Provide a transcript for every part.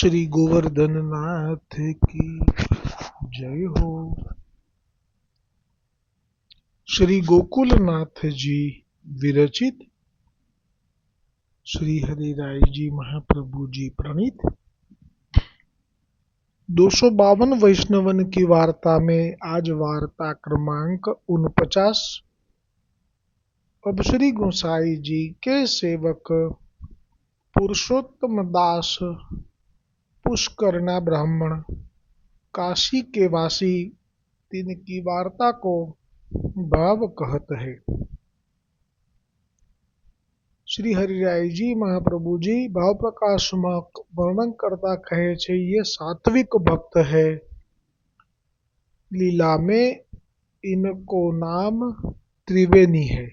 श्री गोवर्धन नाथ की जय हो। श्री गोकुलनाथ जी विरचित श्री हरिराय जी महाप्रभु जी प्रणीत 252 वैष्णवन की वार्ता में आज वार्ता क्रमांक 49। अब श्री गोसाई जी के सेवक पुरुषोत्तम दास पुष्करना ब्राह्मण काशी के वासी तिनकी वार्ता को भाव कहत है। श्री हरिराय जी महाप्रभु जी भाव प्रकाशमक वर्णन करता कहे छे ये सात्विक भक्त है। लीला में इनको नाम त्रिवेणी है।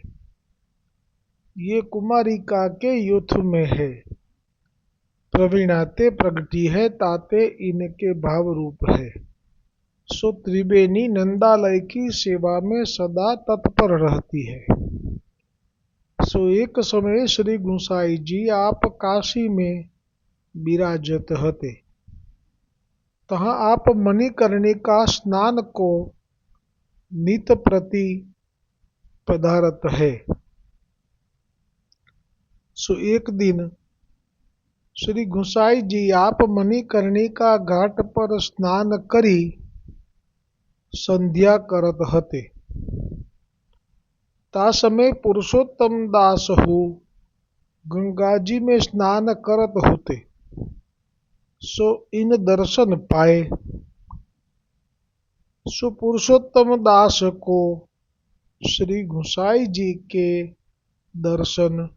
ये कुमारिका के युथ में है। प्रवीणाते प्रगति है ताते इनके भाव रूप है। सो त्रिवेणी नंदालय की सेवा में सदा तत्पर रहती है। सो एक समय श्री गोसाई जी आप काशी में विराजत हते। तहाँ आप मणिकर्णिका स्नान को नित प्रति पधारत है। सो एक दिन श्री गोसाई जी आप मणिकर्णिका घाट पर स्नान करी संध्या करत हते। ता समय पुरुषोत्तम दास हो गंगा जी में स्नान करत होते। सो इन दर्शन पाए। सो पुरुषोत्तम दास को श्री गोसाई जी के दर्शन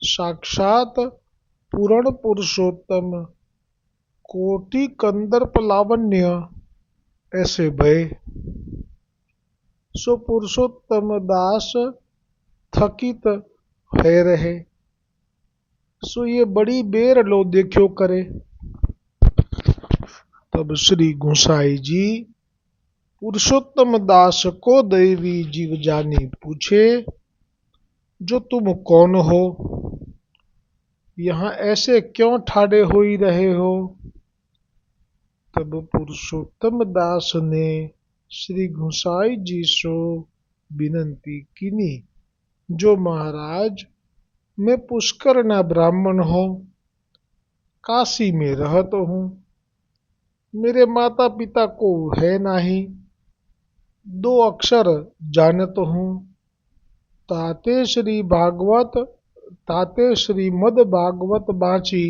साक्षात पूर्ण पुरुषोत्तम कोटि कंदर्प लावण्य ऐसे भय। सो पुरुषोत्तम दास थकित है रहे। सो ये बड़ी बेर लो देखो करे। तब श्री गोसाई जी पुरुषोत्तम दास को दैवी जीव जानी पूछे, जो तुम कौन हो, यहाँ ऐसे क्यों ठाड़े हो ही रहे हो। तब पुरुषोत्तम दास ने श्री गोसाई जी सो विनंती कीनी, जो महाराज मैं पुष्करना ब्राह्मण हूँ, काशी में रहत हूँ। मेरे माता पिता को है नहीं। 2 अक्षर जानत हूँ। ताते श्रीमद भागवत बाची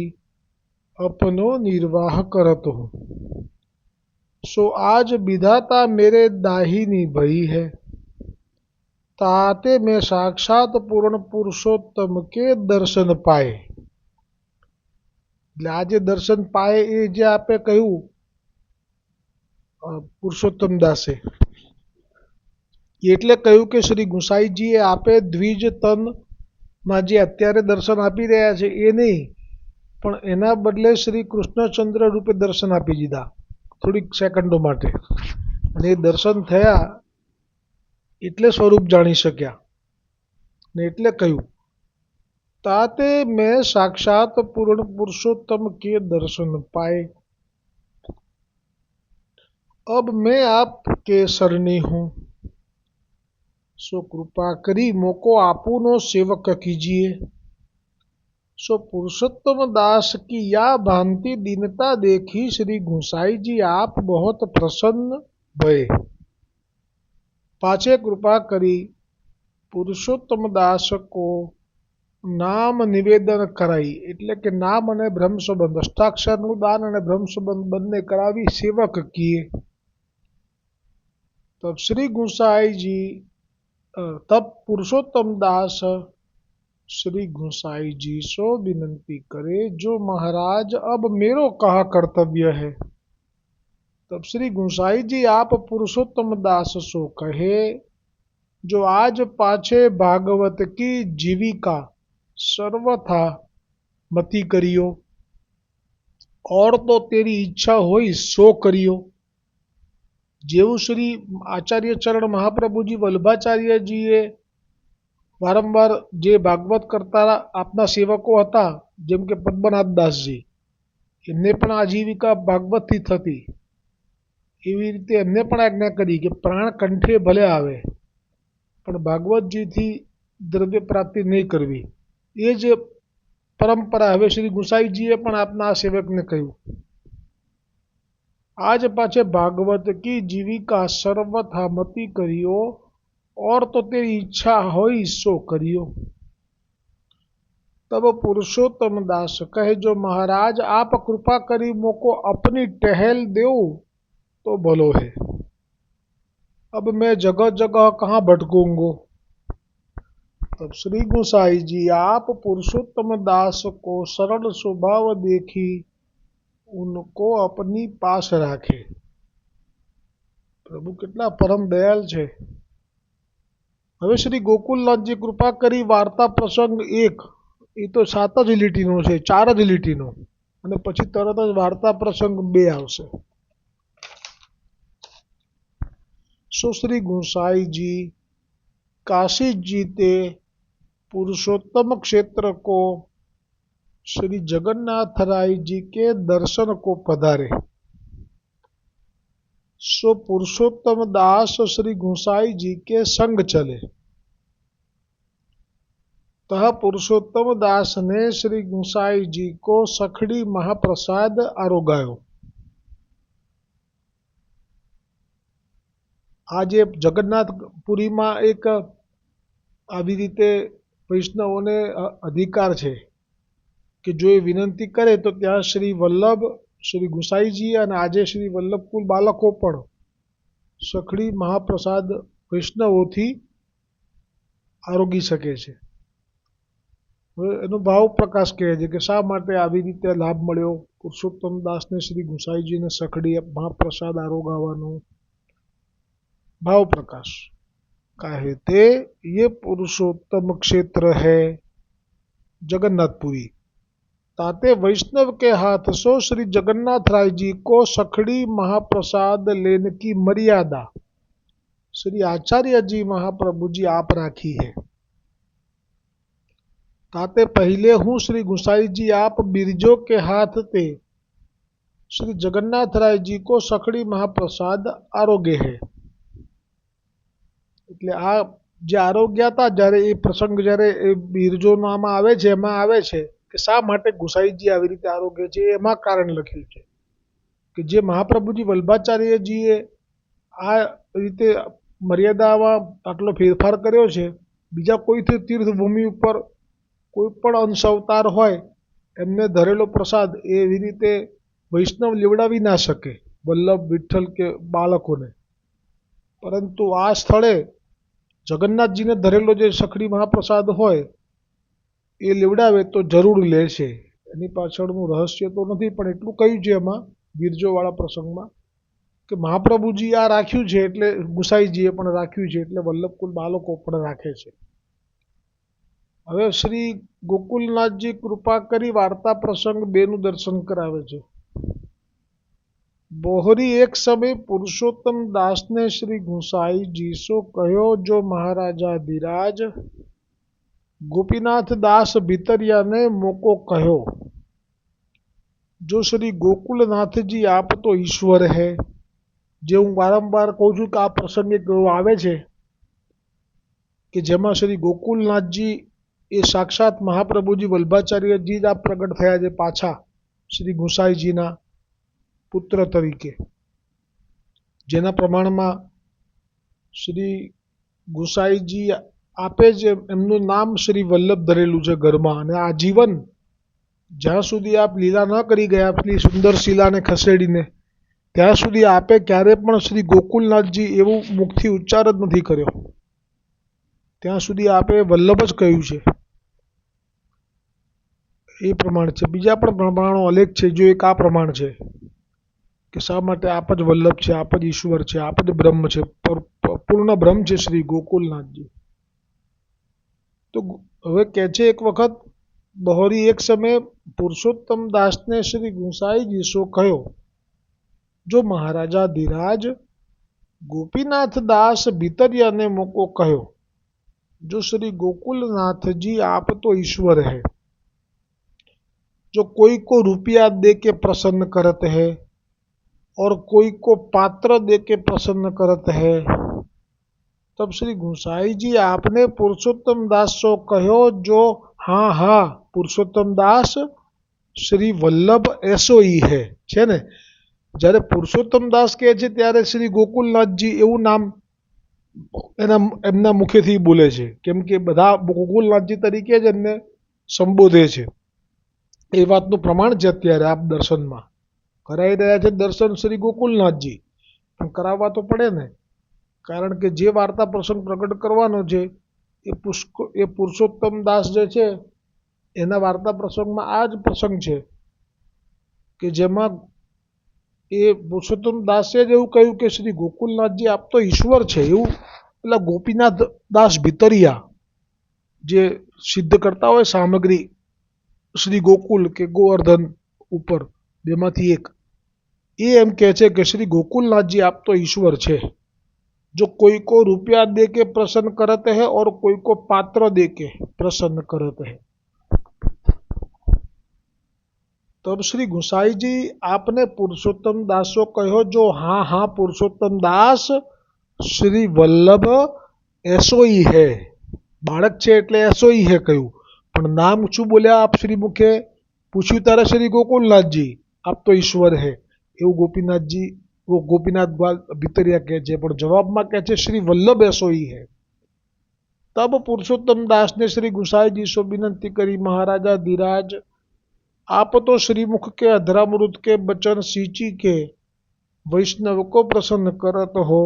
अपनो निर्वाह करत हूँ। सो आज विधाता मेरे दाहिनी भई है। ताते में साक्षात पूर्ण पुरुषोत्तम के दर्शन पाए। आज दर्शन पाए ये जे आपे कहूँ पुरुषोत्तम दासे એટલે કહ્યું કે શ્રી ગુસાઈજીએ આપે દ્વિજ તનમાં જે અત્યારે દર્શન આપી રહ્યા છે એ નહીં, પણ એના બદલે શ્રી કૃષ્ણચંદ્ર રૂપે દર્શન આપી દીધા થોડીક સેકન્ડો માટે, અને એ દર્શન થયા એટલે સ્વરૂપ જાણી શક્યા ને એટલે કહ્યું ताते मैं साक्षात पूर्ण पुरुषोत्तम के दर्शन पाए। अब मैं आपके शरणी हूँ। सो कृपा करी मोको आपूनो सेवक कीजिए। सो पुरुषोत्तम दास की या भांति दीनता देखी श्री गोसाई जी आप बहुत प्रसन्न भये। पाछे कृपा करी पुरुषोत्तम दास को નામ નિવેદન કરાઈ, એટલે કે નામ અને બ્રહ્મ સંબંધ, અષ્ટાક્ષરનું દાન અને બ્રહ્મ સંબંધ બંને કરાવી સેવક કીએ। तब श्री गोसाई जी तब पुरुषोत्तम दास श्री गोसाई जी सो विनंती करे, जो महाराज अब मेरो कहा कर्तव्य है। तब श्री गोसाई जी आप पुरुषोत्तम दास सो कहे, जो आज पाछे भागवत की जीविका सर्वथा मती करियो, और तो तेरी इच्छा होई सो करियो। जेवं श्री आचार्य चरण महाप्रभु जी वल्लभाचार्य जीए वारंवार जे भागवत करता आपना सेवको हता, जेम के पद्मनाथ दास जी, એમને પણ આજીવિકા ભાગવતથી થતી, એવી રીતે એમને પણ આજ્ઞા કરી કે પ્રાણ કંઠે ભલે આવે પણ ભાગવતજીથી દ્રવ્ય પ્રાપ્તિ નહીં કરવી. એ જ પરંપરા હવે શ્રી ગુસાઈજીએ પણ આપના આ સેવકને કહ્યું. आज पाछे भागवत की जीविका सर्वथा मति करियो और तो तेरी इच्छा होई सो करियो. तब पुरुषोत्तम दास कहे जो महाराज आप कृपा करी मोको अपनी टहल देव तो भलो है. अब मैं जगह जगह कहाँ भटकूंगो. तब श्री गोसाई जी आप पुरुषोत्तम दास को सरल स्वभाव देखी उनको अपनी पास राखे. प्रभु કેટલા પરમ દયાલ છે. હવે શ્રી ગોકુલનાથજી કૃપા કરી વાર્તા પ્રસંગ 1 એ તો 7 જ લીટીનો છે, 4 જ લીટીનો, અને પછી તરત જ વાર્તા પ્રસંગ 2 આવશે. सो श्री गोसाई जी काशी जीते पुरुषोत्तम क्षेत्र को श्री जगन्नाथ राय जी के दर्शन को पधारे. सो पुरुषोत्तम दास श्री गोसाई जी के संग चले. तह पुरुषोत्तम दास ने श्री गोसाई जी को सखड़ी महाप्रसाद आरोगायो. आज जगन्नाथपुरी में एक આવી રીતે વૈષ્ણવોને અધિકાર છે કે જો એ વિનંતી કરે તો ત્યાં શ્રી વલ્લભ, શ્રી ગુસાઈજી અને આજે શ્રી વલ્લભકુલ બાલકો પણ સખડી મહાપ્રસાદ વૈષ્ણવોથી આરોગી શકે છે. હવે એનો ભાવ પ્રકાશ કહે છે કે શા માટે આવી રીતે લાભ મળ્યો પુરુષોત્તમ દાસને શ્રી ગુસાઈજીને સખડી મહાપ્રસાદ આરોગાવાનો. भाव प्रकाश कहते ये पुरुषोत्तम क्षेत्र है जगन्नाथपुरी. ताते वैष्णव के हाथ सो श्री जगन्नाथ राय जी को सखड़ी महाप्रसाद लेने की मर्यादा श्री आचार्य जी महाप्रभु जी आप राखी है. ताते पहले हूँ श्री गुसाई जी आप बिरजो के हाथ ते श्री जगन्नाथ राय जी को सखड़ी महाप्रसाद आरोग्य है. એટલે આ જે આરોગ્ય હતા જ્યારે એ પ્રસંગ જ્યારે એ બિરજોનામાં આવે છે એમાં આવે છે કે શા માટે ગુસાઈજી આવી રીતે આરોગ્ય છે એમાં કારણ લખ્યું છે કે જે મહાપ્રભુજી વલ્ભાચાર્યજીએ આ રીતે મર્યાદામાં આટલો ફેરફાર કર્યો છે બીજા કોઈ તીર્થભૂમિ ઉપર કોઈ પણ અંશ અવતાર હોય એમને ધરેલો પ્રસાદ એવી રીતે વૈષ્ણવ લેવડાવી ના શકે વલ્લભ વિઠ્ઠલ કે બાળકોને, પરંતુ આ સ્થળે જગન્નાથજીને ધરેલો જે સખડી મહાપ્રસાદ હોય એ લેવડાવે તો જરૂર લે છે. એની પાછળનું રહસ્ય તો નથી પણ એટલું કહ્યું છે એમાં બિરજોવાળા પ્રસંગમાં કે મહાપ્રભુજી આ રાખ્યું છે એટલે ગુસાઈજીએ પણ રાખ્યું છે એટલે વલ્લભકુલ બાળકો પણ રાખે છે. હવે શ્રી ગોકુલનાથજી કૃપા કરી વાર્તા પ્રસંગ 2નું દર્શન કરાવે છે. बोहरी एक समय पुरुषोत्तम दास ने श्री गोसाई जी सो कहो जो महाराजा धीराज गोपीनाथ दास भीतरिया ने मोको कहो. जो श्री गोकुलनाथ जी आप तो ईश्वर है. जे हूँ वारंवार कहूँ छूँ कि आ प्रसंग एक आवे छे कि जेमा श्री गोकुलनाथ जी ए साक्षात महाप्रभुजी वल्भाचार्य जी ज आ प्रगट थया छे पाछा श्री गोसाईजीना पुत्र तरीके, जेना प्रमाणमां श्री गोसाईजी आपे ज एमनुं नाम श्री वल्लभ धरेलुं छे घरमां अने आजीवन ज्यां सुधी आप लीला न करी गया आपनी सुंदर शीलाने खसेड़ीने त्यां सुधी आपे क्यारे पण श्री गोकुलनाथजी एवुं मुखथी उच्चार ज नथी कर्यो. त्यां सुधी आपे वल्लभ ज कह्युं छे. ए प्रमाण छे. बीजा पण प्रमाणो अलेख छे. जो एक आ प्रमाण छे कि शा माटे आप ज वल्लभ छे, आप ज ईश्वर छे, आप ज ब्रह्म छे, पूर्ण ब्रह्म छे श्री गोकुलनाथजी. तो हवे कहे छे एक वखत बहोरी एक समय पुरुषोत्तम दास ने श्री गोसाई जी सो कहो जो महाराजा धीराज गोपीनाथ दास भीतरिया ने मोको कहो जो श्री गोकुलनाथ जी आप तो ईश्वर है. जो कोई को रुपया दे के प्रसन्न करत है और कोई को पात्र दे के प्रसन्न करत है। तब श्री गुसाई जी आपने पुरुषोत्तम दास सो कहो जो हाँ हाँ पुरुषोत्तम दास શ્રી વલ્લભ એસોઈ છે ને। જ્યારે પુરુષોત્તમ દાસ કહે છે ત્યારે શ્રી ગોકુલનાથજી એવું નામ એમના મુખેથી બોલે છે, કેમ કે બધા ગોકુલનાથજી તરીકે જ એમને સંબોધે છે। એ વાતનું પ્રમાણ છે અત્યારે આપ દર્શનમાં કરાવી રહ્યા છે દર્શન શ્રી ગોકુલનાથજી, પણ કરાવવા તો પડે ને, કારણ કે જે વાર્તા પ્રસંગ પ્રગટ કરવાનો છે એ પુરુષોત્તમ દાસ જે છે એના વાર્તા પ્રસંગમાં આ જ પ્રસંગ છે કે જેમાં એ પુરુષોત્તમ દાસે જ એવું કહ્યું કે શ્રી ગોકુલનાથજી આપ તો ઈશ્વર છે, એવું પેલા ગોપીનાથ દાસ ભીતરિયા જે સિદ્ધ કરતા હોય સામગ્રી શ્રી ગોકુલ કે ગોવર્ધન ઉપર બેમાંથી એક, એ એમ કહે છે કે શ્રી ગોકુલનાથજી આપ તો ઈશ્વર છે। जो कोई को रुपया दे के प्रसन्न करते हैं और कोई को पात्र दे के प्रसन्न करते हैं। तब श्री गुसाई जी आपने पुरुषोत्तम दासो कहो जो हाँ हाँ पुरुषोत्तम दास श्री वल्लभ एसोई है। बाळक छे एटले एसोई है कहूँ, पण नाम शू बोल्या आप श्री मुखे पूछ्યું ત્યારે श्री गोकुलनाथजी आप तो ईश्वर है એવું गोपीनाथजी वो गोपीनाथ भीतरिया कहे छे, पण जवाबमां कहे छे श्री वल्लभ एसोई है। तब पुरुषोत्तम दास ने श्री गुसाई जी से विनंती करी, महाराजा धीराज आप तो श्रीमुख के अधरामृत के बचन सींची के वैष्णव को प्रसन्न करत हो।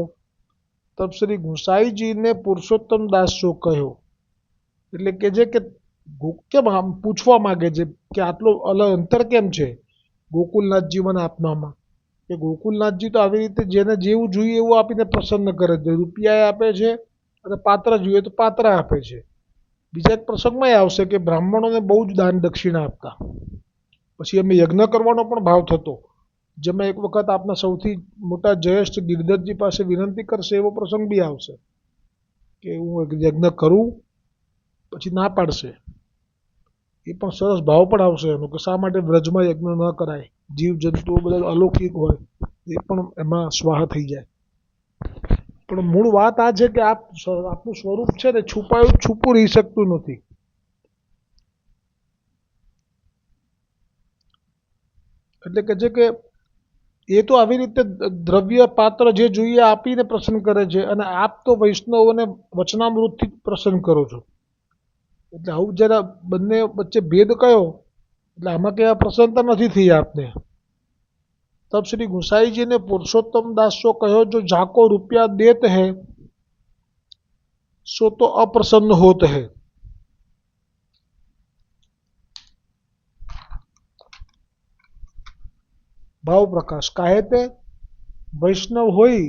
तब श्री गुसाई जी ने पुरुषोत्तम दास सो कहो, એટલે કે જે કે કેમ આમ પૂછવા માંગે છે કે આટલો અલગ અંતર કેમ છે ગોકુલનાથજી મને આપનામાં, કે ગોકુલનાથજી તો આવી રીતે જેને જેવું જોઈએ એવું આપીને પ્રસન્ન કરે છે, રૂપિયા આપે છે અને પાત્ર જોઈએ તો પાત્ર આપે છે। બીજા એક પ્રસંગમાં આવશે કે બ્રાહ્મણોને બહુ જ દાન દક્ષિણા આપતા, પછી એમને યજ્ઞ કરવાનો પણ ભાવ થતો, જેમાં એક વખત આપના સૌથી મોટા જયેષ્ઠ ગિરધરજી પાસે વિનંતી કરશે એવો પ્રસંગ બી આવશે કે હું યજ્ઞ કરું, પછી ના પાડશે, એ પણ સરસ ભાવ પણ આવશે એનો કે શા માટે વ્રજમાં યજ્ઞ ન કરાય, જીવ જંતુઓ બધા અલૌકિક હોય એ પણ એમાં સ્વાહા થઈ જાય। પણ મૂળ વાત આ છે કે આપનું સ્વરૂપ છે ને છુપાયું છૂપું રહી શકતું નથી। એટલે કે છે કે એ તો આવી રીતે દ્રવ્ય પાત્ર જે જોઈએ આપીને પ્રસન્ન કરે છે, અને આપ તો વૈષ્ણવોને વચનામૃતથી પ્રસન્ન કરો છો। એટલે આવું જરા બંને વચ્ચે ભેદ કયો, એટલે આમાં કઈ પ્રસન્નતા નથી થઈ આપને। तब श्री गुसाई जी ने पुरुषोत्तम दास को कहो जो जाको रुपया देत है सो तो अप्रसन्न होत है। भाव प्रकाश काहे ते वैष्णव होई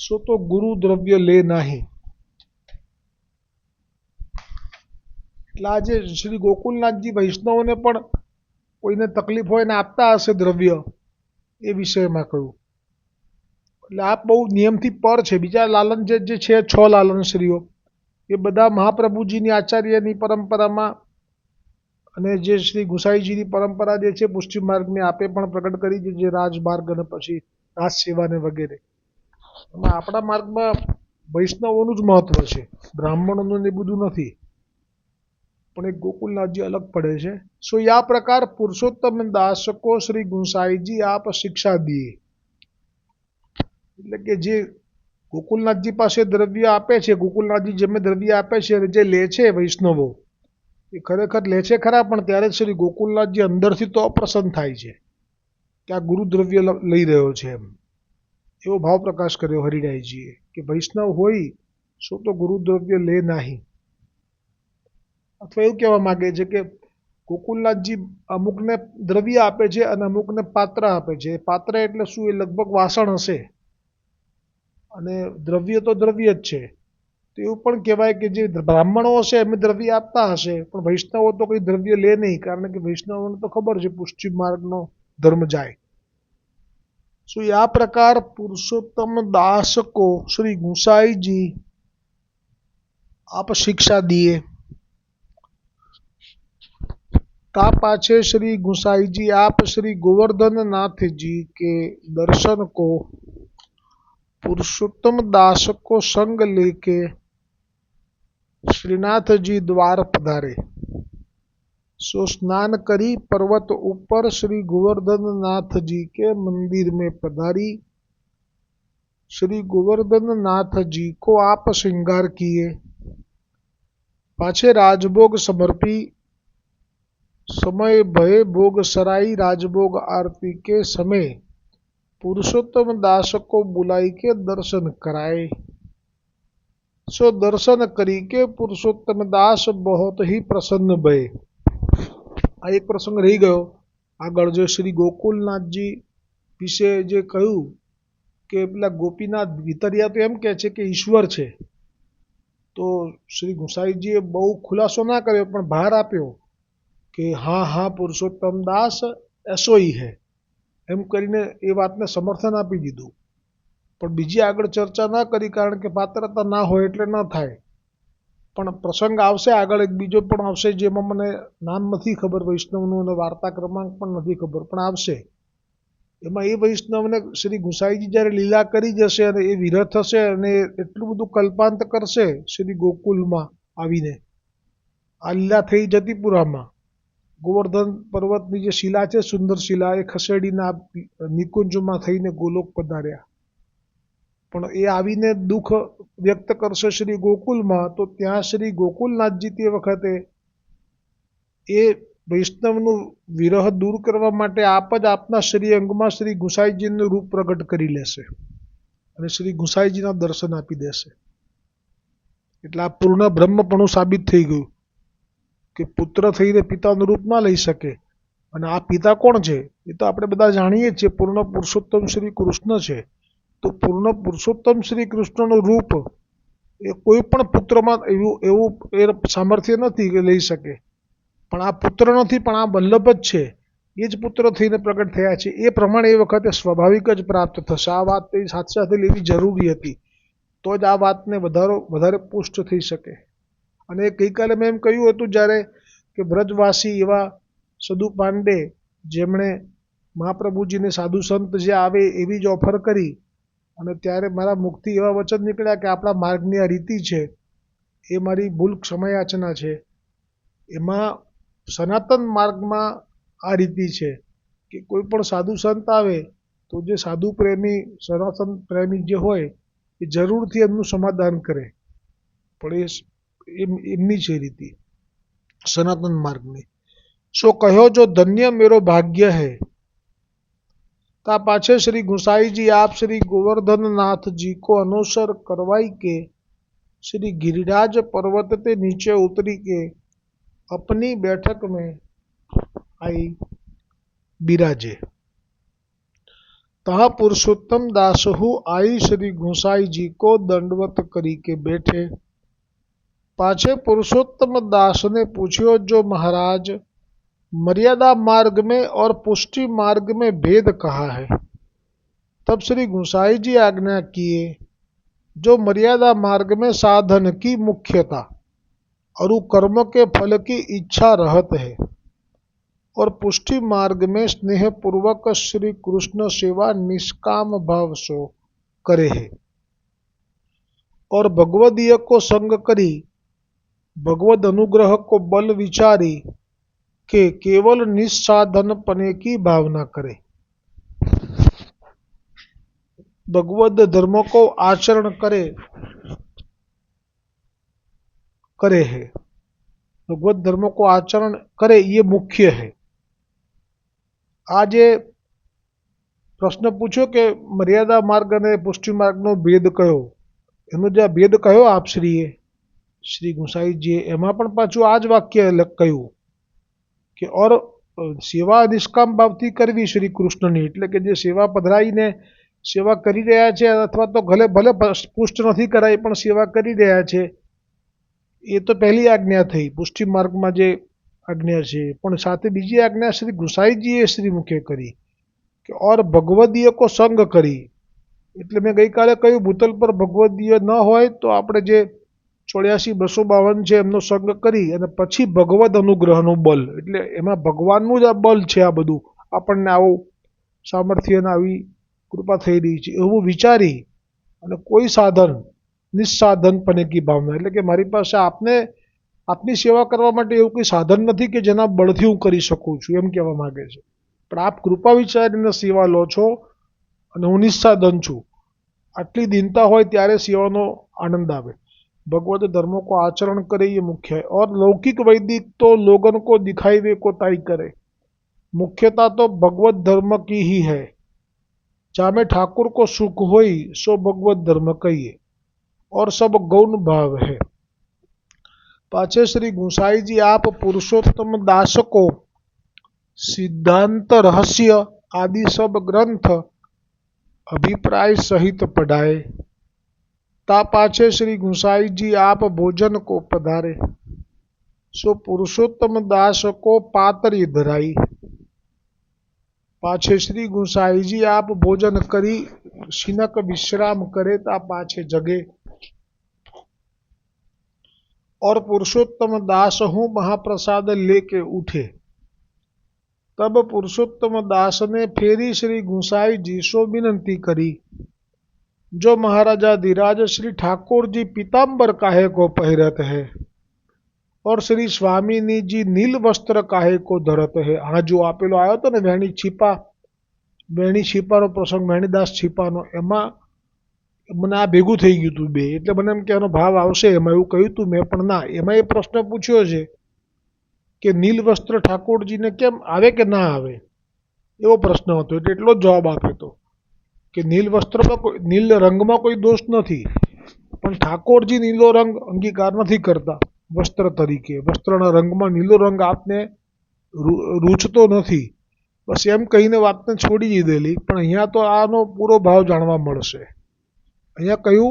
सो तो गुरु द्रव्य ले नाही। એટલે આજે શ્રી ગોકુલનાથજી વૈષ્ણવોને પણ કોઈને તકલીફ હોય ને આપતા હશે દ્રવ્ય એ વિષયમાં કહ્યું। એટલે આપ બહુ નિયમથી પર છે, બીજા લાલન જે છે 6 લાલન શ્રીઓ એ બધા મહાપ્રભુજીની આચાર્યની પરંપરામાં અને જે શ્રી ગુસાઈજીની પરંપરા જે છે પુષ્ટિ માર્ગને આપે પણ પ્રગટ કરી છે, જે રાજમાર્ગ અને પછી રાજ સેવાને વગેરે, એમાં આપણા માર્ગમાં વૈષ્ણવોનું જ મહત્વ છે, બ્રાહ્મણોનું એ બધું નથી, પણ એક ગોકુલનાથજી અલગ પડે છે। सो या प्रकार पुरुषोत्तम दास को श्री गुसाई जी आप शिक्षा दिए। એટલે કે જે ગોકુલનાથજી પાસે દ્રવ્ય આપે છે, ગોકુલનાથજી જેમને દ્રવ્ય આપે છે અને જે લે છે વૈષ્ણવો એ ખરેખર લે છે ખરા, પણ ત્યારે શ્રી ગોકુલનાથજી અંદરથી તો અપ્રસન્ન થાય છે કે આ ગુરુ દ્રવ્ય લઈ રહ્યો છે એમ, એવો ભાવ પ્રકાશ કર્યો હરિરાયજીએ કે વૈષ્ણવ હોય સો તો ગુરુ દ્રવ્ય લે નહીં। અથવા એવું કહેવા માંગે છે કે ગોકુલનાથજી અમુકને દ્રવ્ય આપે છે અને અમુકને પાત્ર આપે છે। પાત્ર એટલે શું, એ લગભગ વાસણ હશે અને દ્રવ્ય તો દ્રવ્ય જ છે, તો એવું પણ કહેવાય કે જે બ્રાહ્મણો હશે એમને દ્રવ્ય આપતા હશે, પણ વૈષ્ણવો તો કોઈ દ્રવ્ય લે નહીં, કારણ કે વૈષ્ણવોને તો ખબર છે પુષ્ટિ માર્ગનો ધર્મ જાય। सो આ પ્રકાર પુરુષોત્તમ દાસ को श्री गुसाई जी आप शिक्षा दिए। ता पाछे श्री गुसाई जी आप श्री गोवर्धन नाथ जी के दर्शन को पुरुषोत्तम दास को संग लेके श्रीनाथ जी द्वार पधारे। सो स्नान करी पर्वत ऊपर श्री गोवर्धन नाथ जी के मंदिर में पधारी। श्री गोवर्धन नाथ जी को आप श्रृंगार किए, पाछे राजभोग समर्पी। समय भय भोग सराई राजभोग आरती के समय पुरुषोत्तम दास को बुलाई के दर्शन कराए। सो दर्शन करी के पुरुषोत्तम दास बहुत ही प्रसन्न भये। आ एक प्रसंग रही गयो आगळ जो श्री गोकुलनाथजी विषे जे कह્યું કે પેલા ગોપીનાથ ભીતરિયા તો એમ કહે છે કે ઈશ્વર છે, તો શ્રી ગુસાઈજીએ બહુ ખુલાસો ના કર્યો પણ ભાર આપ્યો કે હા હા પુરુષોત્તમ દાસ એસો ही है એમ કરીને એ વાતને સમર્થન આપી દીધું। પણ બીજી આગળ ચર્ચા ના કરી કારણ કે પાત્રતા ના હોય એટલે ન થાય। પણ પ્રસંગ આવશે આગળ એક બીજો પણ આવશે જેમાં મને નામ નથી ખબર વૈષ્ણવનું અને વાર્તા ક્રમાંક પણ નથી ખબર પણ આવશે। એમાં એ વૈષ્ણવને શ્રી ગુસાઈજી જ્યારે લીલા કરી જશે અને એ વિરહ થશે અને એટલું બધું કલ્પાંત કરશે શ્રી ગોકુલમાં આવીને આ લીલા થઈ જતીપુરામાં ગોવર્ધન પર્વતની જે શિલા છે સુંદર શિલા એ ખસેડીને નિકુંજમાં થઈને ગોલોક પધાર્યા। પણ એ આવીને દુઃખ વ્યક્ત કરશે શ્રી ગોકુલમાં તો ત્યાં શ્રી ગોકુલનાથજી તે વખતે એ વૈષ્ણવનું વિરહ દૂર કરવા માટે આપ જ આપના શ્રી અંગમાં શ્રી ગુસાઈજીનું રૂપ પ્રગટ કરી લેશે અને શ્રી ગુસાઈજીના દર્શન આપી દેશે। એટલે આ પૂર્ણ બ્રહ્મપણું સાબિત થઈ ગયું કે પુત્ર થઈને પિતાનું રૂપ ના લઈ શકે। અને આ પિતા કોણ છે એ તો આપણે બધા જાણીએ છીએ, પૂર્ણ પુરુષોત્તમ શ્રી કૃષ્ણ છે। તો પૂર્ણ પુરુષોત્તમ શ્રી કૃષ્ણનું રૂપ એ કોઈ પણ પુત્રમાં એવું એ સામર્થ્ય નથી કે લઈ શકે। પણ આ પુત્ર નથી પણ આ વલ્લભ જ છે, એ જ પુત્ર થઈને પ્રગટ થયા છે એ પ્રમાણે એ વખતે સ્વાભાવિક જ પ્રાપ્ત થશે। આ વાત એ સાથે સાથે લેવી જરૂરી હતી તો જ આ વાતને વધારે પુષ્ટ થઈ શકે। અને ગઈકાલે મેં એમ કહ્યું હતું જ્યારે કે વ્રજવાસી એવા સદુ પાંડે જેમણે મહાપ્રભુજીને સાધુ સંત જે આવે એવી જ ઓફર કરી અને ત્યારે મારા મુખથી એવા વચન નીકળ્યા કે આપણા માર્ગની આ રીતિ છે, એ મારી ભૂલ ક્ષમાયાચના છે। એમાં સનાતન માર્ગમાં આ રીતિ છે કે કોઈ પણ સાધુ સંત આવે તો જે સાધુ પ્રેમી સનાતન પ્રેમી જે હોય એ જરૂરથી એમનું સમાધાન કરે, પણ એ એમની છે રીતિ સનાતન માર્ગની। सो कहो जो धन्य मेरो भाग्य है। ता पाछे श्री गुसाई जी आप श्री गोवर्धन नाथ जी को अनुसर करवाई के श्री गिरिराज पर्वत ते नीचे उतरी के अपनी बैठक में आई बिराजे। तहा पुरुषोत्तम दासहु आई श्री गुसाई जी को दंडवत करी के बैठे। पाछे पुरुषोत्तम दास ने पूछ्यो जो महाराज मर्यादा मार्ग में और पुष्टि मार्ग में भेद कहा है। तब श्री गुसाई जी आज्ञा किए जो मर्यादा मार्ग में साधन की मुख्यता और कर्म के फल की इच्छा रहत है और पुष्टि मार्ग में स्नेह पूर्वक श्री कृष्ण सेवा निष्काम भाव सो करे है और भगवदीय को संग करी भगवद अनुग्रह को बल विचारी के केवल निस्साधन पने की भावना करे। भगवद धर्म को आचरण करे है, भगवत धर्म को आचरण करे ये मुख्य है। आज प्रश्न पूछो कि मर्यादा मार्ग ने पुष्टि मार्ग नो भेद कयो, एनो जे भेद कयो आप श्री गुसाई जी एमा पण पाछुं आज वाक्य कह्युं कि और सेवा निष्काम भावथी करवी श्री कृष्णनी, એટલે કે જે સેવા પધરાઈને સેવા કરી રહ્યા છે અથવા તો ભલે પુષ્ટ નથી કરાઈ પણ સેવા કરી રહ્યા છે એ તો પહેલી આજ્ઞા થઈ પુષ્ટિ માર્ગમાં જે આજ્ઞા છે। પણ સાથે બીજી આજ્ઞા શ્રી ગુસાઈજીએ શ્રી મુખે કરી કે और ભગવદીય કો સંગ કરી। એટલે મેં ગઈકાલે કહ્યું ભૂતલ પર ભગવદીય ન હોય તો આપણે જે 84-252 છે એમનો સંગ કરી અને પછી ભગવદ અનુગ્રહનું બલ, એટલે એમાં ભગવાનનું જ આ બલ છે, આ બધું આપણને આવું સામર્થ્ય અને આવી કૃપા થઈ રહી છે એવું વિચારી અને કોઈ સાધન નિસ્સાધન પને કી ભાવના, એટલે કે મારી પાસે આપની સેવા કરવા માટે એવું કોઈ સાધન નથી કે જેના બળથી હું કરી શકું છું, એમ કહેવા માંગે છે. પણ આપ કૃપા વિચારીને સેવા લો છો અને હું નિસ્સાધન છું. આટલી દીનતા હોય ત્યારે સેવાનો आनंद आवे. भगवत धर्मों को आचरण करे ये मुख्य है. और लौकिक वैदिक तो लोगन को दिखाई वे को ताई करे. मुख्यता तो भगवत धर्म की ही है. जामे ठाकुर को सुख होई सो भगवत धर्म कहिए और सब गौण भाव है. पाछे श्री गुसाई जी आप पुरुषोत्तम दास को सिद्धांत रहस्य आदि सब ग्रंथ अभिप्राय सहित पढ़ाए. ता पाछे श्री गुसाई जी आप भोजन को पधारे. सो पुरुषोत्तम दास को पातरी धराई. पाछे श्री गुसाई जी आप भोजन करी सिनक विश्राम करे ता पाछे जगे. और पुरुषोत्तम दास हूँ महाप्रसाद लेके उठे. तब पुरुषोत्तम दास ने फेरी श्री गुसाई जी सो विनंती करी. जो महाराजा धीराज श्री ठाकुर जी पीताम्बर काहे को पहिरत है और श्री स्वामीनी जी नील वस्त्र काहे को धरत है. हाँ, जो आपेलो आयो तो ने वेणी छीपानो प्रसंग, वेणीदास छीपानो, एमां મને આ ભેગું થઈ ગયું હતું બે, એટલે મને એમ કે આનો ભાવ આવશે એમાં એવું કહ્યું હતું મેં, પણ ના, એમાં એ પ્રશ્ન પૂછ્યો છે કે નીલ વસ્ત્ર ઠાકોરજીને કેમ આવે કે ના આવે, એવો પ્રશ્ન હતો. એટલે એટલો જ જવાબ આપ્યો હતો કે નીલ વસ્ત્રમાં નીલ રંગમાં કોઈ દોષ નથી, પણ ઠાકોરજી નીલો રંગ અંગીકાર નથી કરતા વસ્ત્ર તરીકે. વસ્ત્રના રંગમાં નીલો રંગ આપને રૂચતો નથી. બસ એમ કહીને વાતને છોડી દીધેલી. પણ અહીંયા તો આનો પૂરો ભાવ જાણવા મળશે. અહીંયા કહ્યું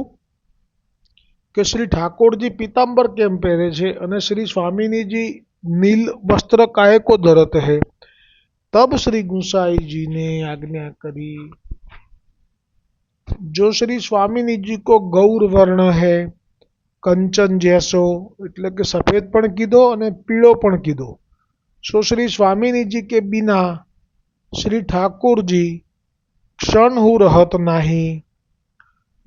કે શ્રી ઠાકોરજી પીતાંબર કેમ પહેરે છે અને શ્રી સ્વામીજી नील वस्त्र काहे को धरत है. तब श्री गुसाई जी ने आज्ञा करी. जो श्री स्वामीनी जी को गौर वर्ण है, कंचन जैसो, એટલે કે સફેદ પણ કીધો અને પીળો પણ કીધો. सो श्री स्वामीनी जी के बिना श्री ठाकुर जी क्षण हु रहत नहीं.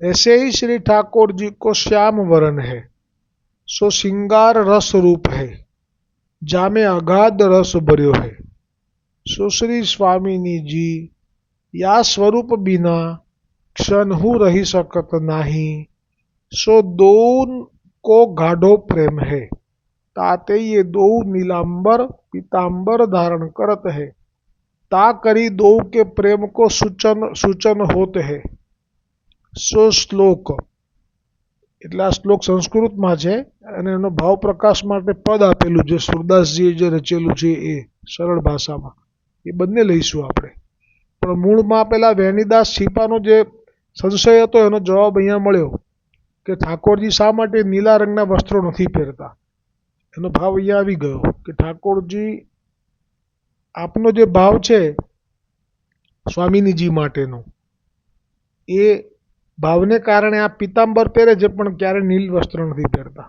ऐसे ही श्री ठाकुर जी को श्याम वर्ण है, सो श्रृंगार रस रूप है, जामे अगाध रस भर्यो है. सो श्री स्वामीनी जी या स्वरूप बिना क्षण हु रही सकत नहीं. सो दोन को गाढ़ो प्रेम है. ताते ये दो नीलांबर पीतांबर धारण करत है. ता करी दो के प्रेम को सूचन होत है. सो श्लोक, એટલે આ શ્લોક સંસ્કૃતમાં છે અને એનો ભાવ પ્રકાશ માટે પદ આપેલું છે. સુરદાસજીએ જે રચેલું છે એ સરળ ભાષામાં, એ બંને લઈશું આપણે. પણ મૂળમાં પેલા વેણીદાસ છીપાનો જે સંશય હતો એનો જવાબ અહીંયા મળ્યો કે ઠાકોરજી શા માટે નીલા રંગના વસ્ત્રો નથી પહેરતા. એનો ભાવ અહીંયા આવી ગયો કે ઠાકોરજી આપનો જે ભાવ છે સ્વામિનીજી માટેનો, એ ભાવને કારણે આ પીતાંબર પહેરે છે પણ ક્યારે નીલ વસ્ત્ર નથી પહેરતા,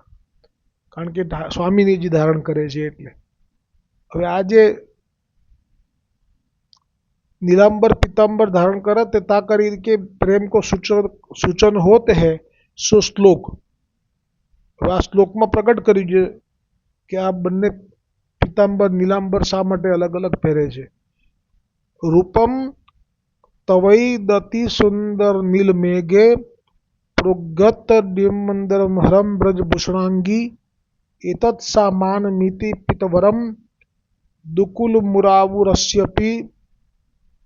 કારણ કે સ્વામિનીજી ધારણ કરે છે એટલે. હવે આ જે नीलांबर पीतांबर धारण करत ता करी के प्रेम को सूचन होते है. सो श्लोक, आ श्लोक में प्रकट कर्यु छे कि आ बंने पीतांबर नीलांबर शा माटे अलग अलग पहरे छे. रूपम तवई दति सुंदर नील मेघे प्रोगत डिमंदर हरम ब्रज भूषणांगी एतत् सामान मिति पितवरम दुकुल मुरावुरस्यपि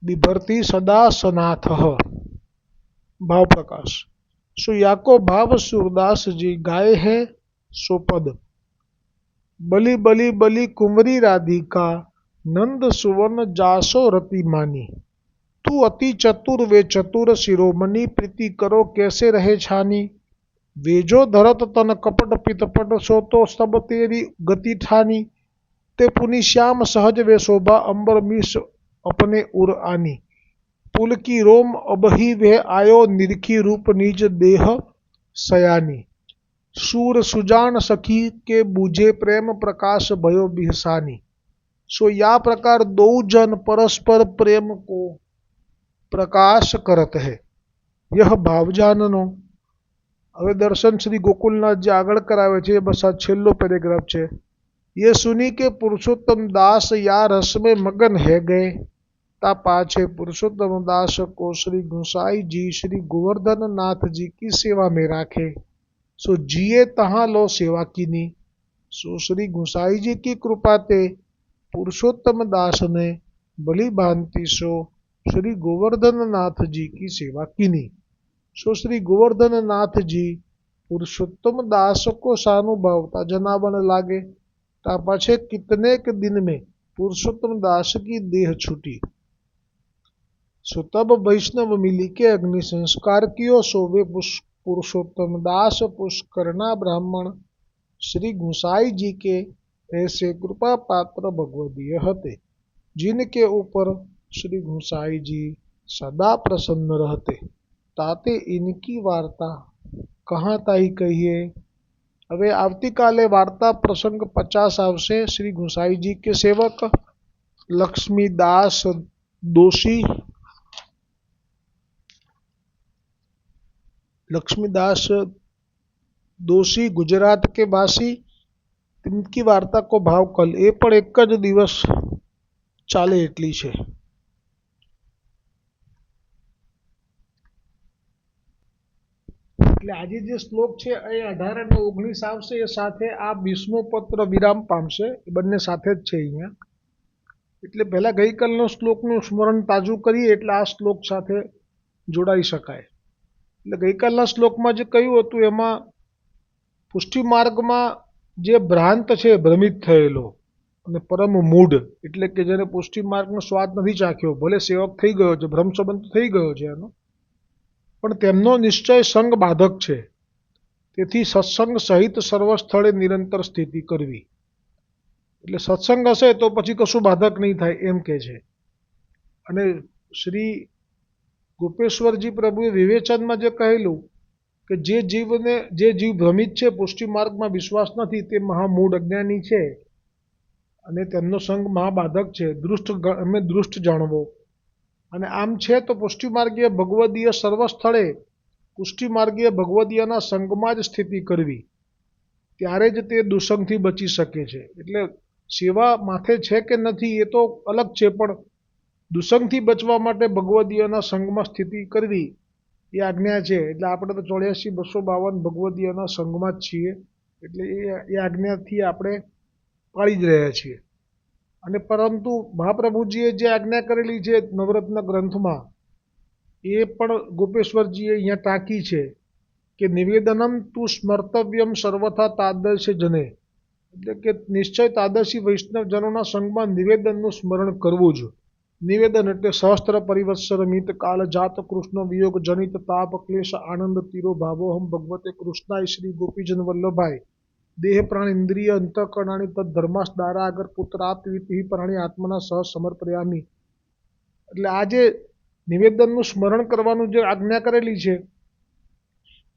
बिभर्ति सदा सनाथ. भाव प्रकाश. सो याको भाव सूरदास जी गाये है सो पद. बलि बलि बलि कुंवरी राधिका नंद सुवर्ण जासो रति मानी. तू अति चतुर वे चतुर शिरोमणि प्रीति करो कैसे रहे छानी. वेजो धरत तन कपट पितपट सो तो सब तेरी गति ठानी. ते पुनि श्याम सहज वे शोभा अंबर मीस अपने उर आनी. पुल की रोम अबही वे आयो निरखी रूप निज देह सयानी. सूर सुजान सखी के बूझे प्रेम प्रकाश भयो बिहसानी। सो या प्रकार दो जन परस्पर प्रेम को प्रकाश करत है यह भावजाननो। હવે દર્શન શ્રી ગોકુલનાથ જે આગળ કરાવે છે બસ આ છેલ્લો પેરેગ્રાફ છે। ये सुनी के पुरुषोत्तम दास या रस में मगन है गए ता पाछे पुरुषोत्तम दास को श्री गुसाई जी श्री गोवर्धन नाथ जी की सेवा में राखे। सो जिए तहाँ लो सेवा कीनी। सो श्री गुसाई जी की कृपा ते पुरुषोत्तम दास ने भली भांति सो श्री गोवर्धन नाथ जी की सेवा कीनी। सो श्री गोवर्धन नाथ जी पुरुषोत्तम दास को सानुभावता जनावन लागे। ता पाछे कितने के दिन में पुरुषोत्तम दास की देह छूटी। सो तब वैष्णव मिली के अग्नि संस्कार कियो। सो वे पुरुषोत्तम दास पुष्करना ब्राह्मण श्री गुसाई जी के ऐसे कृपा पात्र भगवदीय हते जिनके ऊपर श्री गुसाई जी सदा प्रसन्न रहते। ताते इनकी वार्ता कहाँ ताई कहिए। હવે આવતીકાલે વાર્તા પ્રસંગ 50 આવશે। શ્રી ગુસાઈજી કે સેવક લક્ષ્મીદાસ दोषी गुजरात के वासी इनकी वार्ता को भाव कल ए पण एक ज दिवस चाले एटली छे। એટલે આજે જે શ્લોક છે એ 18 અને 19 આવશે એ સાથે આ 20મો પત્ર વિરામ પામશે। એ બંને સાથે જ છે અહીંયા। એટલે પહેલા ગઈકાલનો શ્લોકનું સ્મરણ તાજું કરીએ એટલે આ શ્લોક સાથે જોડાઈ શકાય। એટલે ગઈકાલના શ્લોકમાં જે કહ્યું હતું એમાં પુષ્ટિ માર્ગમાં જે ભ્રાંત છે ભ્રમિત થયેલો અને પરમ મૂઢ એટલે કે જેને પુષ્ટિ માર્ગનો સ્વાદ નથી ચાખ્યો ભલે સેવક થઈ ગયો છે ભ્રમ સંબંધ થઈ ગયો છે એનો પણ તેમનો નિશ્ચય સંગ બાધક છે। તેથી સત્સંગ સહિત સર્વ સ્થળે નિરંતર સ્થિતિ કરવી। એટલે સત્સંગ હશે તો પછી કશું બાધક નહીં થાય એમ કે છે। અને શ્રી ગોપેશ્વરજી પ્રભુએ વિવેચનમાં જે કહેલું કે જે જીવ ભ્રમિત છે પુષ્ટિ માર્ગમાં વિશ્વાસ નથી તે મહામૂઢ અજ્ઞાની છે અને તેમનો સંગ મહાબાધક છે। દૃષ્ટ જાણવો અને આમ છે તો પુષ્ટિ માર્ગીય ભગવદીય સર્વ સ્થળે પુષ્ટિ માર્ગીય ભગવદીયના સંગમાં જ સ્થિતિ કરવી ત્યારે જ તે દુસંગથી બચી શકે છે। એટલે સેવા માથે છે કે નથી એ તો અલગ છે પણ દુસંગથી બચવા માટે ભગવદીયના સંગમાં સ્થિતિ કરવી એ આજ્ઞા છે। એટલે આપણે તો 84-252 ભગવદીયના સંગમાં જ છીએ એટલે એ આજ્ઞાથી આપણે પાળી જ રહ્યા છીએ। અને પરંતુ મહાપ્રભુજીએ જે આજ્ઞા કરેલી છે નવરત્ન ગ્રંથમાં એ પણ ગોપેશ્વરજીએ અહીંયા ટાંકી છે કે નિવેદનમ તું સ્મર્તવ્યમ સર્વથા તાદર્શ જને। એટલે કે નિશ્ચય તાદર્શી વૈષ્ણવજનોના સંગમાં નિવેદનનું સ્મરણ કરવું જ। નિવેદન એટલે સહસ્ત્ર પરિવત્સર મિત કાલ જાત કૃષ્ણ વિયોગ જનિત તાપ ક્લેશ આનંદ તીરો ભાવોહમ ભગવતે કૃષ્ણાય શ્રી ગોપીજન વલ્લભાઈ દેહ પ્રાણ ઇન્દ્રિય અંતઃકરણાની તદ ધર્માસ દારા અગર પુત્રાપ્તિ પ્રાણી આત્મના સહ સમર્પયામી। એટલે આ જે નિવેદનનું સ્મરણ કરવાનું જે આજ્ઞા કરેલી છે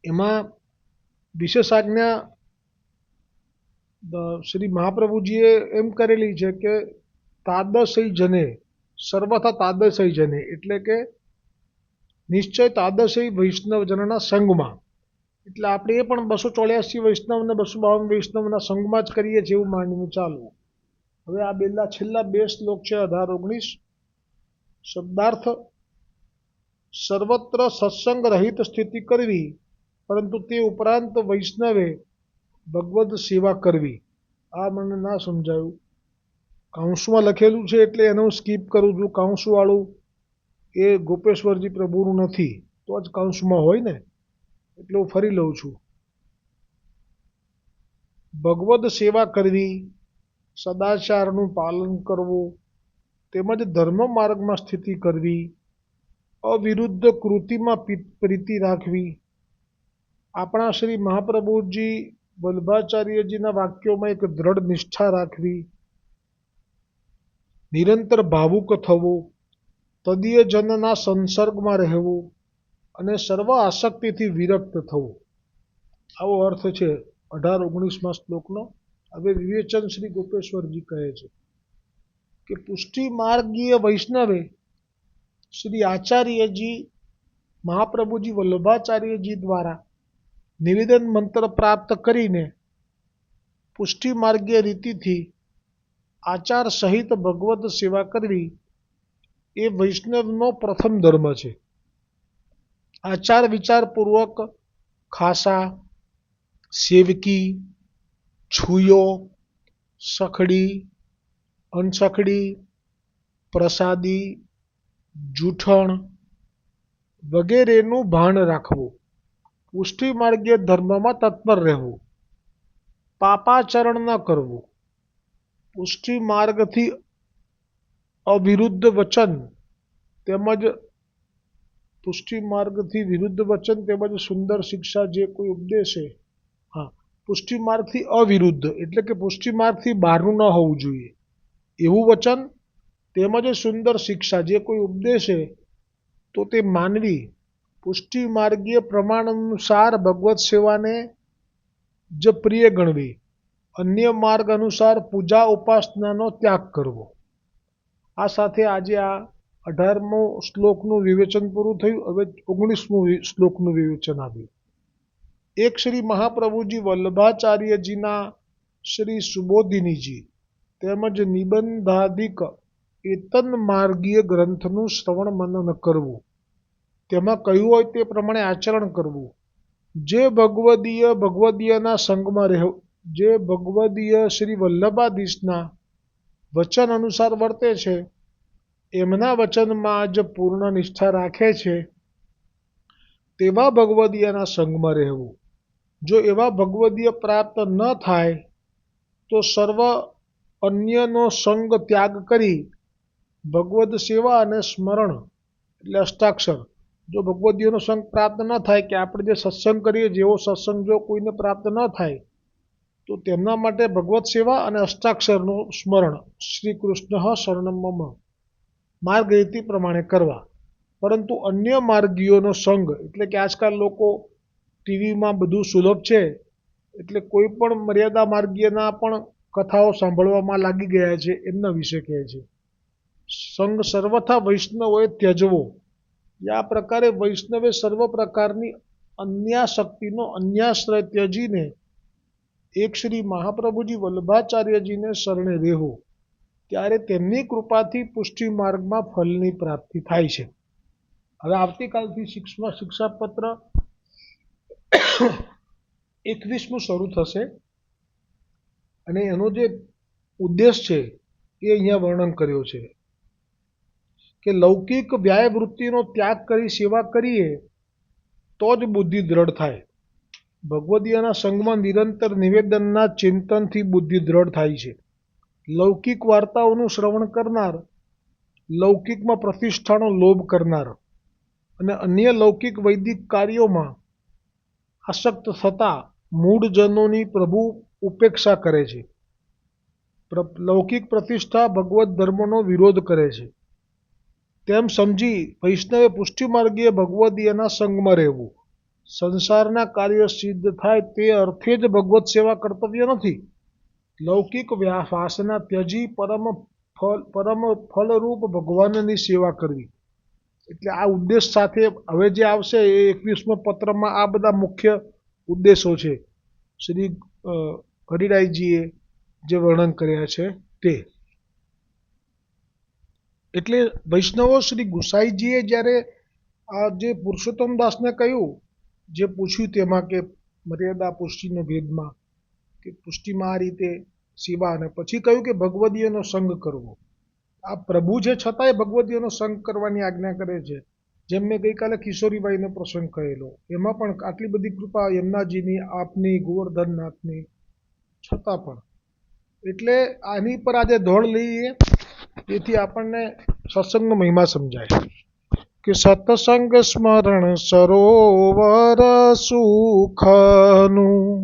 એમાં વિશેષ આજ્ઞા શ્રી મહાપ્રભુજીએ એમ કરેલી છે કે તાદર્શય જને સર્વથા તાદર્શય જને એટલે કે નિશ્ચય તાદર્શય વૈષ્ણવજનના સંગમાં। એટલે આપણે એ પણ 284 વૈષ્ણવ અને 252 વૈષ્ણવના સંગમાં જ કરીએ છીએ એવું માનીને ચાલવું। હવે આ છેલ્લા 2 શ્લોક છે 18-19 શબ્દાર્થ સર્વત્ર સત્સંગ રહિત સ્થિતિ કરવી પરંતુ તે ઉપરાંત વૈષ્ણવે ભગવદ સેવા કરવી। આ મને ના સમજાયું કાઉન્સમાં લખેલું છે એટલે એને હું સ્કીપ કરું છું। કાઉન્સવાળું એ ગોપેશ્વરજી પ્રભુનું નથી તો જ કાઉન્સમાં હોય ને એટલે હું ફરી લઉં છું। ભગવદ સેવા કરવી સદાચારનું પાલન કરવું તેમજ ધર્મ માર્ગમાં સ્થિતિ કરવી અવિરુદ્ધ કૃતિમાં પ્રીતિ રાખવી। આપણા શ્રી મહાપ્રભુજી વલ્ભાચાર્યજીના વાક્યોમાં એક દ્રઢ નિષ્ઠા રાખવી નિરંતર ભાવુક થવું તદીયજનના સંસર્ગમાં રહેવું અને સર્વ આસક્તિથી વિરક્ત થવું। આવો અર્થ છે 18-19 શ્લોકનો. હવે વિવેચન શ્રી ગોપેશ્વરજી કહે છે કે પુષ્ટિ માર્ગીય વૈષ્ણવે શ્રી આચાર્યજી મહાપ્રભુજી વલ્લભાચાર્યજી દ્વારા નિવેદન મંત્ર પ્રાપ્ત કરીને પુષ્ટિ માર્ગીય રીતિથી આચાર સહિત ભગવત સેવા કરવી એ વૈષ્ણવનો પ્રથમ ધર્મ છે. આચાર વિચારપૂર્વક ખાસા, સેવકી, છુયો, સખડી, અનસખડી, પ્રસાદી, જૂઠણ વગેરેનું ભાન રાખવું, પુષ્ટિ માર્ગીય ધર્મમાં તત્પર રહેવું, પાપાચરણ ન કરવું, પુષ્ટિ માર્ગથી અવિરુદ્ધ વચન તેમજ સુંદર શિક્ષા જે કોઈ ઉપદેશે, પુષ્ટિ માર્ગથી અવિરુદ્ધ એટલે કે પુષ્ટિ માર્ગથી બહારનું ન હોવું જોઈએ એવું વચન તેમજ સુંદર શિક્ષા જે કોઈ ઉપદેશે તો તે માનવી. પુષ્ટિ માર્ગીય પ્રમાણ અનુસાર ભગવત સેવાને જ પ્રિય ગણવી. અન્ય માર્ગ અનુસાર પૂજા ઉપાસનાનો ત્યાગ કરવો. આ સાથે આજે આ 18મો શ્લોકનું વિવેચન પૂરું થયું. હવે 19મું શ્લોકનું વિવેચન આવ્યું. એક શ્રી મહાપ્રભુજી વલ્લભાચાર્યજીના શ્રી સુબોધિનીજી તેમજ નિબંધાદિક એતન માર્ગીય ગ્રંથનું શ્રવણ મનન કરવું, તેમાં કહ્યું હોય તે પ્રમાણે આચરણ કરવું, જે ભગવદીયના સંગમાં રહેવું, જે ભગવદીય શ્રી વલ્લભાધીશના વચન અનુસાર વર્તે છે, એમના વચનમાં જ પૂર્ણ નિષ્ઠા રાખે છે, તેવા ભગવદીયના સંગમાં રહેવું. જો એવા ભગવદીય પ્રાપ્ત ન થાય તો સર્વ અન્યનો સંગ ત્યાગ કરી ભગવદ સેવા અને સ્મરણ એટલે અષ્ટાક્ષર. જો ભગવદીયનો સંગ પ્રાપ્ત ન થાય કે આપણે જે સત્સંગ કરીએ જેવો સત્સંગ જો કોઈને પ્રાપ્ત ન થાય તો તેમના માટે ભગવત સેવા અને અષ્ટાક્ષરનું સ્મરણ શ્રી કૃષ્ણ શરણમ મમ માર્ગ રીતિ પ્રમાણે કરવા. પરંતુ અન્ય માર્ગીઓનો સંગ એટલે કે આજકાલ લોકો ટીવીમાં બધું સુલભ છે એટલે કોઈ પણ મર્યાદા માર્ગીયના પણ કથાઓ સાંભળવામાં લાગી ગયા છે. એમના વિશે કહે છે સંગ સર્વથા વૈષ્ણવોએ ત્યજવો. આ પ્રકારે વૈષ્ણવે સર્વ પ્રકારની અન્યાશક્તિનો અન્યાશ્રય ત્યજીને એક શ્રી મહાપ્રભુજી વલ્લભાચાર્યજીને શરણે રહેવું, ત્યારે તેમની કૃપાથી પુષ્ટિ માર્ગમાં ફલની પ્રાપ્તિ થાય છે. હવે આવતીકાલથી શિક્ષાપત્ર 21મું શરૂ થશે અને એનો જે ઉદ્દેશ છે એ અહીંયા વર્ણન કર્યો છે કે લૌકિક વ્યાયવૃત્તિનો ત્યાગ કરી સેવા કરીએ તો જ બુદ્ધિ દ્રઢ થાય. ભગવદીયના સંગમાં નિરંતર નિવેદનના ચિંતનથી બુદ્ધિ દ્રઢ થાય છે. લૌકિક વાર્તાઓનું શ્રવણ કરનાર, લૌકિકમાં પ્રતિષ્ઠાનો લોભ કરનાર અને અન્ય લૌકિક વૈદિક કાર્યોમાં આસક્ત થતા મૂઢજનોની પ્રભુ ઉપેક્ષા કરે છે. લૌકિક પ્રતિષ્ઠા ભગવત ધર્મનો વિરોધ કરે છે તેમ સમજી વૈષ્ણવે પુષ્ટિમાર્ગીય ભગવદીયના સંગમાં રહેવું. સંસારના કાર્ય સિદ્ધ થાય તે અર્થે જ ભગવત સેવા કર્તવ્ય નથી. લૌકિક વાસના ત્યજી પરમ ફલરૂપ ભગવાનની સેવા કરવી. એટલે આ ઉદ્દેશ સાથે હવે જે આવશે એ 21મા પત્રમાં આ બધા મુખ્ય ઉદ્દેશો છે શ્રી હરિરાયજીએ જે વર્ણન કર્યા છે તે. એટલે વૈષ્ણવો શ્રી ગુસાઈજીએ જ્યારે આ જે પુરુષોત્તમ દાસને કહ્યું, જે પૂછ્યું તેમાં કે મર્યાદા પુષ્ટિનો ભેદમાં કે પુષ્ટિમાં આ રીતે સેવા, અને પછી કહ્યું કે ભગવદીયનો સંગ કરવો. આ પ્રભુ છે છતાંય ભગવદીયનો સંગ કરવાની આજ્ઞા કરે છે. જેમ મેં ગઈકાલે કિશોરીબાઈનો પ્રસંગ કહેલો, એમાં પણ આટલી બધી કૃપા યમુનાજીની, આપની, ગોવર્ધનનાથની, છતાં પણ. એટલે આની પર આજે ધોળ લઈએ તેથી આપણને સત્સંગનો મહિમા સમજાય કે સત્સંગ સ્મરણ સરોવર સુખનું.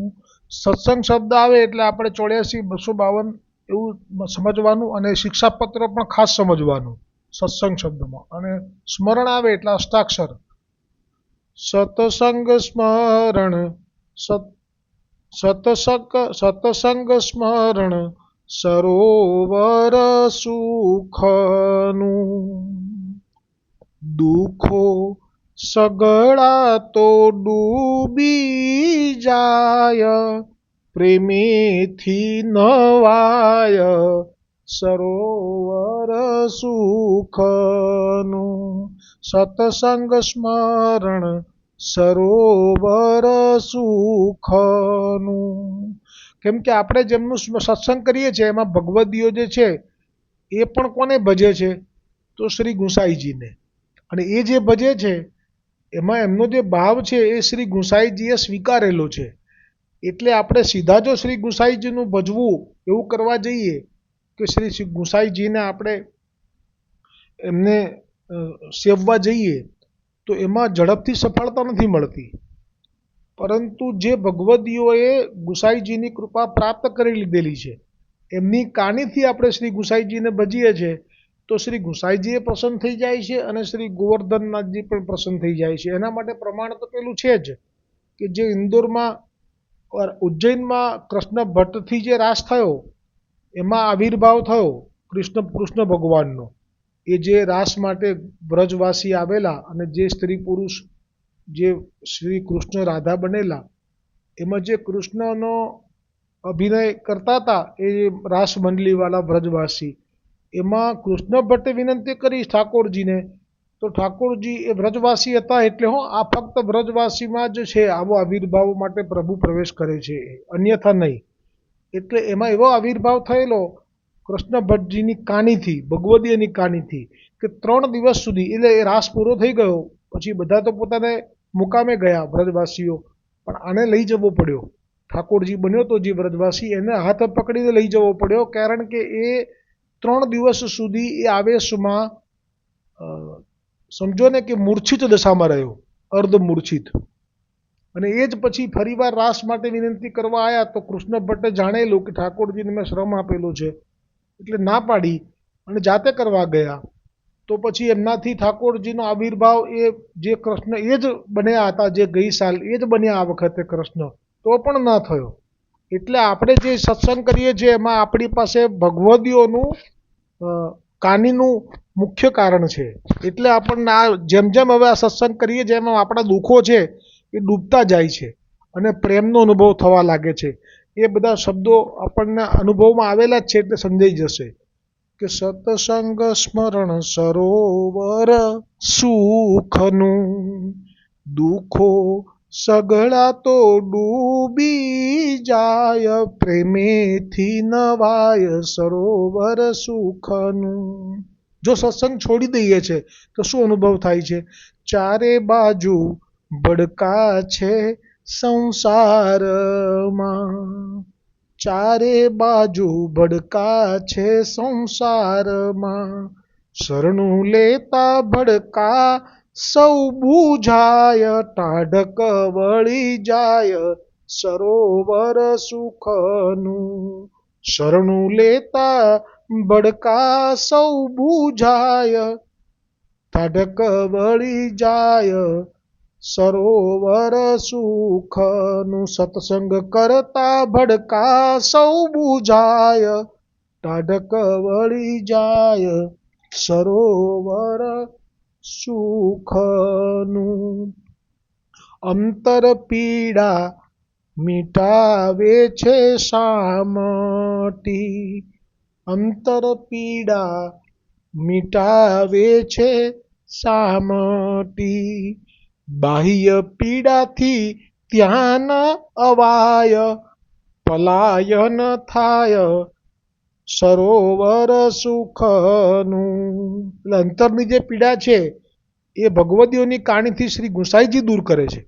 સત્સંગ શબ્દ આવે એટલે આપણે 84-252 એવું સમજવાનું અને શિક્ષાપત્ર પણ ખાસ સમજવાનું સત્સંગ શબ્દમાં. અને સ્મરણ આવે એટલે અષ્ટાક્ષર. સત્સંગ સ્મરણ સત સતસંગ સ્મરણ સરોવર સુખનું, દુઃખો સગળા તો ડૂબી જાય, પ્રેમેથી નવાય સરોવર સુખનું. સતસંગ સ્મરણ સરોવર સુખનું. કેમ કે આપણે જેમનું સત્સંગ કરીએ છીએ એમાં ભગવદીઓ જે છે એ પણ કોને ભજે છે? તો શ્રી ગુંસાઈજીને. અને એ જે ભજે છે એમાં એમનો જે ભાવ છે એ શ્રી ગુંસાઈજીએ સ્વીકારેલો છે. એટલે આપણે સીધા જો શ્રી ગુંસાઈજીનું ભજવું એવું કરવા જઈએ કે શ્રી ગુંસાઈજીને આપણે એમને સેવવા જઈએ તો એમાં ઝડપથી સફળતા નથી મળતી. પરંતુ જે ભગવદીઓએ ગુંસાઈજીની કૃપા પ્રાપ્ત કરી લીધેલી છે એમની કાનીથી આપણે શ્રી ગુંસાઈજીને ભજીએ છીએ તો શ્રી ગુંસાઈજી પ્રસન્ન થઈ જાય છે અને શ્રી ગોવર્ધનનાથજી પણ પ્રસન્ન થઈ જાય છે. એના માટે પ્રમાણ તો પેલું છે જ કે જે ઇન્દોરમાં ઉજ્જૈનમાં કૃષ્ણ ભટ્ટથી જે રાસ થયો એમાં આવિર્ભાવ થયો કૃષ્ણ ભગવાનનો. એ જે રાસ માટે વ્રજવાસી આવેલા અને જે સ્ત્રી પુરુષ જે શ્રી કૃષ્ણ રાધા બનેલા એમાં જે કૃષ્ણનો અભિનય કરતા હતા એ રાસ મંડલીવાળા વ્રજવાસી, એમાં કૃષ્ણ ભટ્ટે વિનંતી કરી ઠાકોરજીને તો ઠાકોરજી એ વ્રજવાસી હતા એટલે આ ફક્ત વ્રજવાસીમાં જ છે આવો આવિર્ભાવ માટે પ્રભુ પ્રવેશ કરે છે, અન્યથા નહીં. એટલે એમાં એવો આવિર્ભાવ થયેલો કૃષ્ણ ભટ્ટજીની કાનીથી, ભગવદીયની કાનીથી કે 3 દિવસ સુધી, એટલે એ રાસ પૂરો થઈ ગયો પછી બધા તો પોતાને મુકામે ગયા વ્રજવાસીઓ, પણ આને લઈ જવો પડ્યો. ઠાકોરજી બન્યો તો જે વ્રજવાસી એને હાથ પકડીને લઈ જવો પડ્યો, કારણ કે એ 3 દિવસ સુધી એ આવેશમાં સમજો ને કે મૂર્છિત દશામાં રહ્યો, અર્ધ મૂર્છિત. અને એ જ પછી ફરીવાર રાસ માટે વિનંતી કરવા આવ્યા તો કૃષ્ણ ભટ્ટે જાણેલું કે ઠાકોરજીને મેં શ્રમ આપેલો છે એટલે ના પાડી અને જાતે કરવા ગયા. તો પછી એમનાથી ઠાકોરજીનો આવિર્ભાવ એ જે કૃષ્ણ એ જ બન્યા હતા જે ગઈ સાલ એ જ બન્યા આ વખતે કૃષ્ણ, તો પણ ન થયો. એટલે આપણે જે સત્સંગ કરીએ છીએ એમાં આપણી પાસે ભગવદીઓનું કાનીનું મુખ્ય કારણ છે. એટલે આપણને આ જેમ જેમ હવે આ સત્સંગ કરીએ જેમ આપણા દુઃખો છે એ ડૂબતા જાય છે અને પ્રેમનો અનુભવ થવા લાગે છે. એ બધા શબ્દો આપણને અનુભવમાં આવેલા જ છે એટલે સમજાઈ જશે કે સતસંગ સ્મરણ સરોવર સુખનું, દુઃખો સગળા તો ડૂબી જાય, પ્રેમેથી નવાય સરોવર સુખનું. જો સત્સંગ છોડી દઈએ છે તો શું અનુભવ થાય છે? ચારે બાજુ ભડકા છે સંસારમાં, ચારે બાજુ ભડકા છે સંસારમાં, શરણું લેતા ભડકા સૌ બુઝાય, ટાઢક વળી જાય સરોવર સુખનું. શરણું લેતા ભડકા સૌ બુઝાય, ટાઢક વળી જાય સરોવર સુખનું. સત્સંગ કરતા ભડકા સૌ બુઝાય, ટાઢક વળી જાય સરોવર સુખનું. અંતર પીડા મિટાવે છે સામટી, અંતર પીડા મિટાવે છે સામટી, બાહ્ય પીડાથી ત્યાં ન અવાય, પલાયન થાય સરોવર સુખનું. એટલે અંતરની જે પીડા છે એ ભગવદીઓની કાણીથી શ્રી ગુંસાઈજી દૂર કરે છે,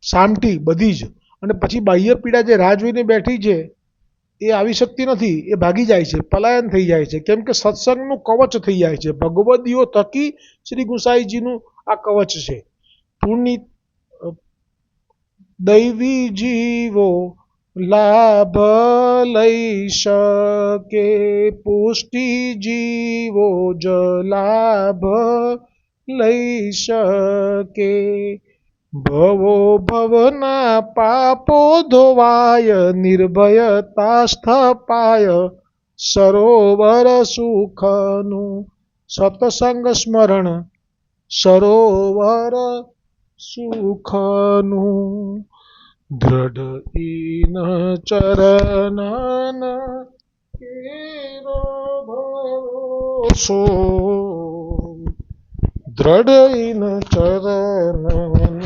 સામટી બધી જ. અને પછી બાહ્ય પીડા જે રાહ જોઈને બેઠી છે એ આવી શકતી નથી, એ ભાગી જાય છે, પલાયન થઈ જાય છે, કેમ કે સત્સંગનું કવચ થઈ જાય છે. ભગવદીઓ થકી શ્રી ગુંસાઈજીનું આ કવચ છે. પુણ્ય દૈવી જીવો લાભ લઈ શકે, પુષ્ટિ જીવો જ લાભ લઈ શકે, ભવો ભવના પાપો ધોવાય, નિર્ભયતા સ્થપાય, સરોવર સુખનું સતસંગ સ્મરણ, સરોવર સુખનું. દ્રઢ ઈન ચરનન કેરો ભરોસો, દ્રઢ ઈન ચરનન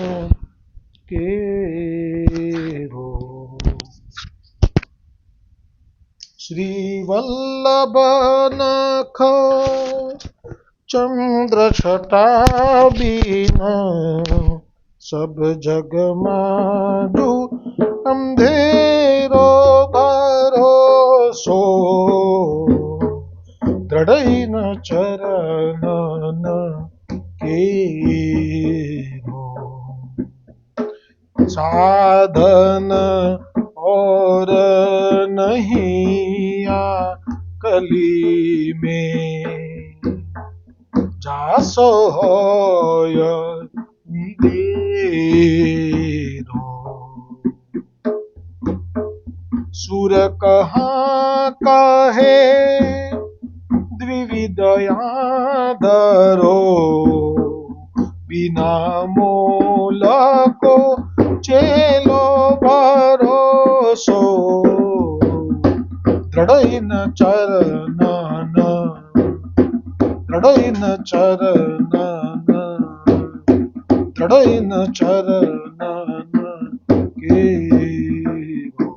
કેરો. શ્રી વલ્લભ નખ ચંદ્ર છટા બીન, સબ જગમાં જો અંધેરો ભરોસો, દ્રઢ ચરનન કેરો. साधन और नहीं आ कली में, जासो होय निडेरो. सुर कहाँ कहे द्विविदया धरो, बिना मोल को चेलो भरोसो, દ્રઢ ચરનન, દ્રઢ ચરનન, દ્રઢ ચરનન કેરો.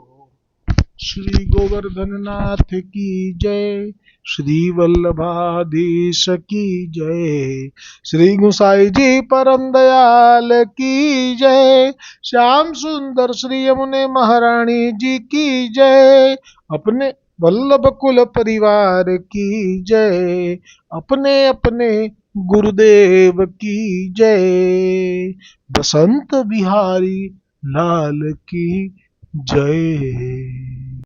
શ્રી ગોવર્ધનનાથ કી જય, શ્રી વલ્લભાધીશ કી જય, શ્રી ગુસાईजी परम दयाल की जय, श्याम सुंदर श्री यमुने महारानी जी की जय, अपने वल्लभ कुल परिवार की जय, अपने अपने गुरुदेव की जय, बसंत बिहारी लाल की जय.